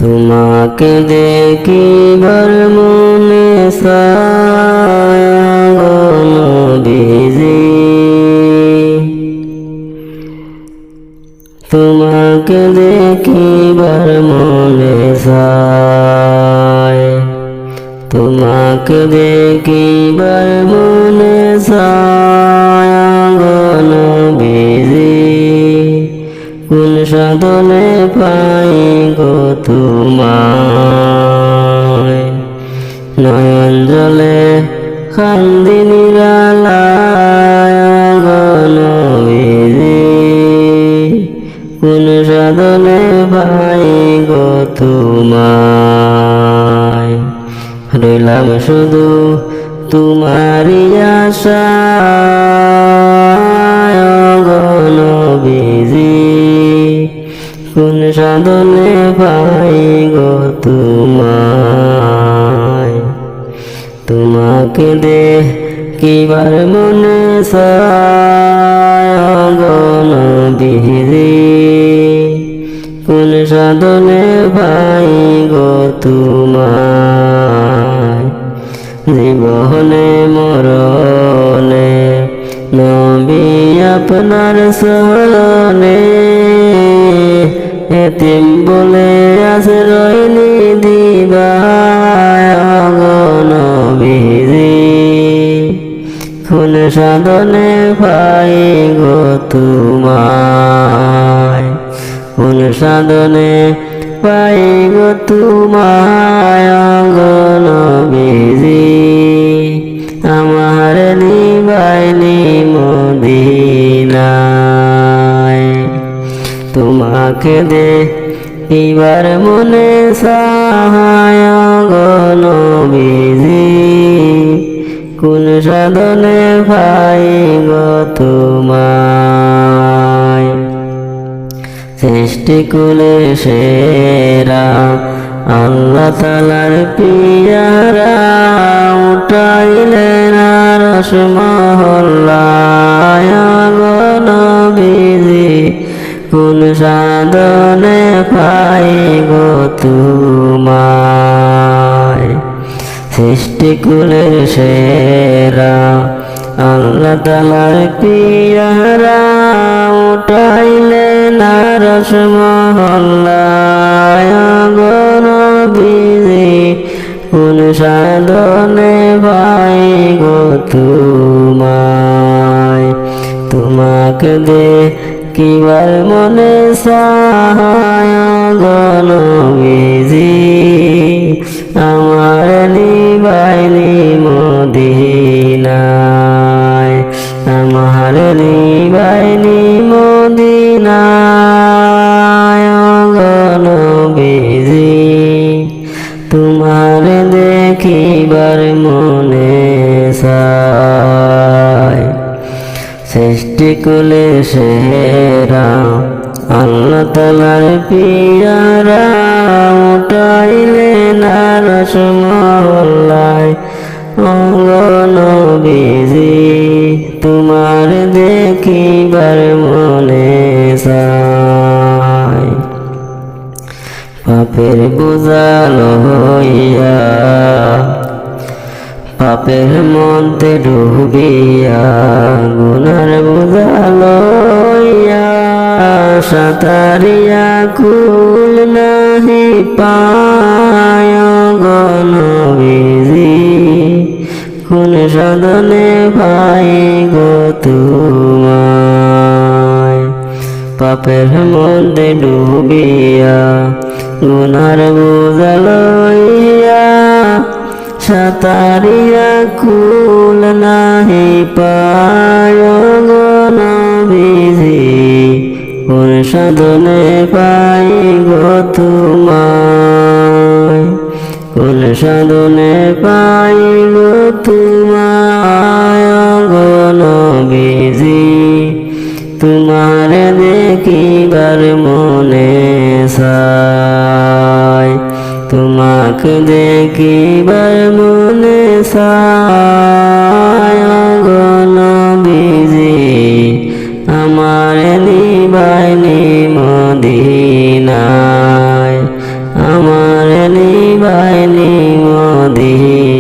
তোমাকে দেখিবার মনে চায় গো নবীজি, তোমাকে দেখিবার মনে চায়, তোমাকে দেখিবার মনে চায় গো নবীজি, কোন সাধনে পাই গো তোমায়, নয়ন জলে কান্দি নিরালায় গো নবীজি, কোন সাধনে পাই গো তোমায়, রইলাম শুধু তোমারই আশায় গো নবীজি, কোন সাধনে পাই গো তোমায়, তোমাকে দেখিবার মনে চায় গো নবীজি, কোন সাধনে পাই গো তোমায়, জীবনে মরণে নবী আপনার শরণে, এতিম বলে আশ্রয় দিবায় গো নবীজি, কোন সাধনে পাই গো তোমায়, কোন সাধনে পাই গো তোমায় গো নবীজি, আমার নিবাইনি মদিনায়, তোমাকে দেখিবার মনে চায় গো নবীজি, কোন সাধনে পাই গো তোমায়, সৃষ্টিকুলে সেরা আল্লাহ তাআলার পিয়ারা, উঠাইলেন আরশ মহল্লায় গো নবীজি, কোন সাধনে পাই গো তোমায়, সৃষ্টিকুলের সেরা আল্লাহ তাআলার পিয়ারা, উঠাইলেন আরশ মহল্লায় গো নবীজি, কোন সাধনে পাই গো তোমায়, তোমাকে দেখিবার মনে চায় গো নবীজি, আমার নিবাইনি মদিনায়, আমার নিবাইনি মদিনায় গো নবীজি, তোমার দেখিবার মনে চায়, সৃষ্টিকুলে সেরা আল্লাহ তাআলার পিয়ারা, উঠাইলেন আরশ মহল্লায় গো নবীজি, তোমার দেখিবার মনে চায়, পাপের বোঝা লইয়া পাপের মধ্যে ডুবিয়া, গুনার বোঝা লইয়া সাঁতারিয়া কুল নাহি পায় গো নবীজি, কোন সাধনে পাই গো তোমায়, পাপের মধ্যে ডুবিয়া গুনার বোঝা লইয়া সাঁতারিয়া কুল নাহি পায় গো নবীজি, কোন সাধনে পাই গো তোমায়, কোন সাধনে পাই গো তোমায় গো নবীজি, তোমার দেখিবার মনে চায়, তোমাকে দেখিবার মনে চায় গো নবীজি, আমার নিবাইনি মদিনায়, আমার যায়নি মদিনা।